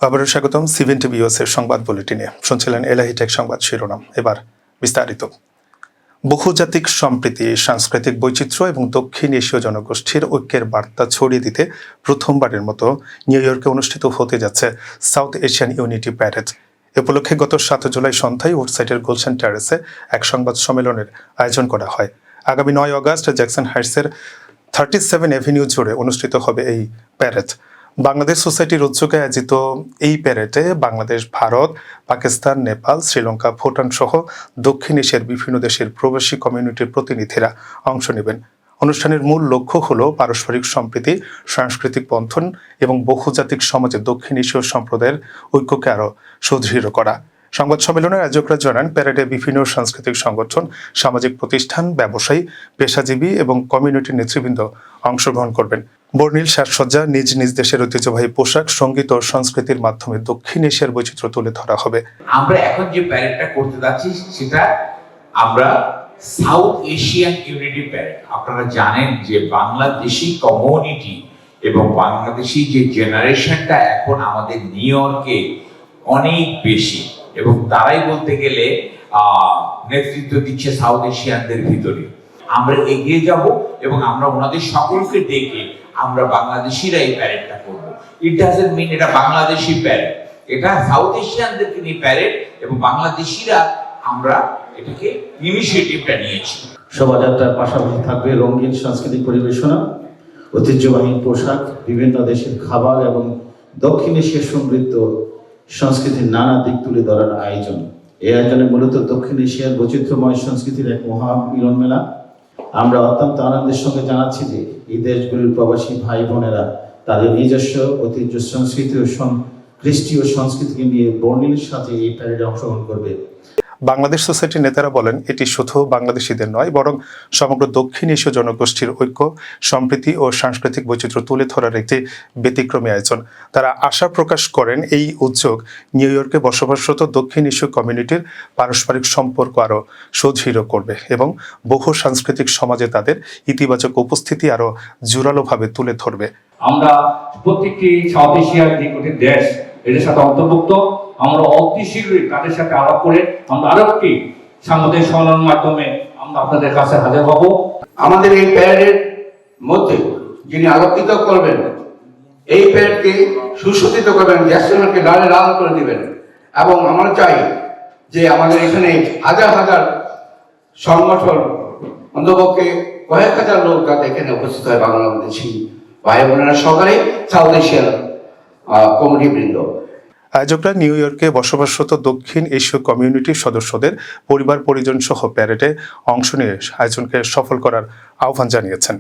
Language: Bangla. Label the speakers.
Speaker 1: আবারও স্বাগতম সিভিন টিভি এর সংবাদ বুলেটিনে। শুনছিলেন এলাহি টেক সংবাদ শিরোনাম, এবার বিস্তারিত। বহুজাতিক সম্প্রীতি, সাংস্কৃতিক বৈচিত্র্য এবং দক্ষিণ এশীয় জনগোষ্ঠীর ঐক্যের বার্তা ছড়িয়ে দিতে প্রথমবারের মতো নিউ ইয়র্কে অনুষ্ঠিত হতে যাচ্ছে সাউথ এশিয়ান ইউনিটি প্যারেড। এ উপলক্ষে গত 7 জুলাই সন্ধ্যায় উডসাইডের গুলশান টেরেসে এক সংবাদ সম্মেলনের আয়োজন করা হয়। আগামী 9 আগস্ট জ্যাকসন হাইটসের 37 অ্যাভিনিউ জুড়ে অনুষ্ঠিত হবে এই প্যারেড। বাংলাদেশ সোসাইটির উদ্যোগে আয়োজিত এই প্যারেডে বাংলাদেশ, ভারত, পাকিস্তান, নেপাল, শ্রীলঙ্কা, ভুটান সহ দক্ষিণ এশিয়ার বিভিন্ন দেশের প্রবাসী কমিউনিটির প্রতিনিধিরা অংশ নেবেন। অনুষ্ঠানের মূল লক্ষ্য হল পারস্পরিক সম্প্রীতি, সাংস্কৃতিক বন্ধন এবং বহুজাতিক সমাজে দক্ষিণ এশীয় সম্প্রদায়ের ঐক্যকে আরও সুদৃঢ় করা। সংবাদ সম্মেলনের আয়োজকরা জানান, প্যারেডে বিভিন্ন সাংস্কৃতিক সংগঠন, সামাজিক প্রতিষ্ঠান, ব্যবসায়ী, পেশাজীবী এবং কমিউনিটির নেতৃবৃন্দ অংশগ্রহণ করবেন। বর্ণিল সাজসজ্জা, নিজ নিজ দেশের ঐতিহ্যবাহী পোশাক, সঙ্গীত ও সংস্কৃতির মাধ্যমে দক্ষিণ এশিয়ার বৈচিত্র্য তুলে ধরা হবে।
Speaker 2: আমরা এখন যে প্যারেডটা করতে যাচ্ছি সেটা আমরা সাউথ এশিয়ান ইউনিটি প্যারেড। আপনারা জানেন যে বাংলাদেশি কমিউনিটি এবং বাংলাদেশি যে জেনারেশনটা এখন আমাদের নিউ ইয়র্কে অনেক বেশি, এবং তারাই বলতে গেলে নেতৃত্ব দিচ্ছে সাউথ এশিয়ানদের ভিতরে। আমরা এগিয়ে যাব এবং আমরা ওনাদের সকলকে ডেকে আমরা বাংলাদেশিরা এই প্যারেডটা করব। ইট ডাজন্ট মিন এটা বাংলাদেশি প্যারেড, এটা সাউথ এশিয়ানদেরকে নিয়ে প্যারেড, এবং বাংলাদেশিরা আমরা এটাকে ইনিশিয়েটিভটা নিয়েছি।
Speaker 3: শোভাযাত্রার পাশাপাশি থাকবে রঙিন সাংস্কৃতিক পরিবেশনা, ঐতিহ্যবাহী পোশাক, বিভিন্ন দেশের খাবার এবং দক্ষিণ এশিয়ার সমৃদ্ধ সংস্কৃতির নানা দিক তুলে ধরার আয়োজন। এই আয়োজনে মূলত দক্ষিণ এশিয়ার বৈচিত্র্যময় সংস্কৃতির এক মহা মিলন মেলা। আমরা অত্যন্ত আনন্দের সঙ্গে জানাচ্ছি যে এই দেশগুলির প্রবাসী ভাই বোনেরা তাদের নিজস্ব ঐতিহ্য, সংস্কৃতি ও খ্রিস্টীয় সংস্কৃতিকে নিয়ে বর্ণিল সাজে এই প্যারেডে অংশগ্রহণ করবে।
Speaker 1: বাংলাদেশ সোসাইটির নেতারা বলেন, এটি শুধু বাংলাদেশিদের নয়, বরং সমগ্র দক্ষিণ এশীয় জনগোষ্ঠীর ঐক্য, সম্প্রীতি ও সাংস্কৃতিক বৈচিত্র্য তুলে ধরার একটি ব্যতিক্রমী আয়োজন। তারা আশা প্রকাশ করেন, এই উদ্যোগ নিউ ইয়র্কে বসবাসরত দক্ষিণ এশীয় কমিউনিটির পারস্পরিক সম্পর্ক আরও সুদৃঢ় করবে এবং বহু সাংস্কৃতিক সমাজে তাদের ইতিবাচক উপস্থিতি আরও জোরালোভাবে তুলে ধরবে।
Speaker 4: আমরা প্রত্যেকটি সাউথ এশিয়ার যে কটি দেশ এদের সাথে অন্তর্ভুক্ত, আমরা অতি শীঘ্রই তাদের সাথে আলাপ করে আমরা আরো একটি সাংবাদিক সম্মেলনের মাধ্যমে আমরা আপনাদের কাছে হাজির হব।
Speaker 5: আমাদের এই প্যারেডের মধ্যে যিনি আলোকিত করবেন, এই প্যারেডকে সুসজ্জিত করবেন, জ্যাকসনকে লালে লাল করে দিবেন, এবং আমরা চাই যে আমাদের এখানে হাজার হাজার সংগঠন, অন্তপক্ষে কয়েক হাজার লোক যাতে এখানে উপস্থিত হয়, বাংলাদেশি ভাই বোনেরা সকালে সাউথ এশিয়ার কমিটি বৃন্দ।
Speaker 1: আয়োজকরা নিউ ইয়র্কে বসবাসরত দক্ষিণ এশীয় কমিউনিটির সদস্যদের পরিবার পরিজন সহ প্যারেডে অংশ নিয়ে আয়োজনকে সফল করার আহ্বান জানিয়েছেন।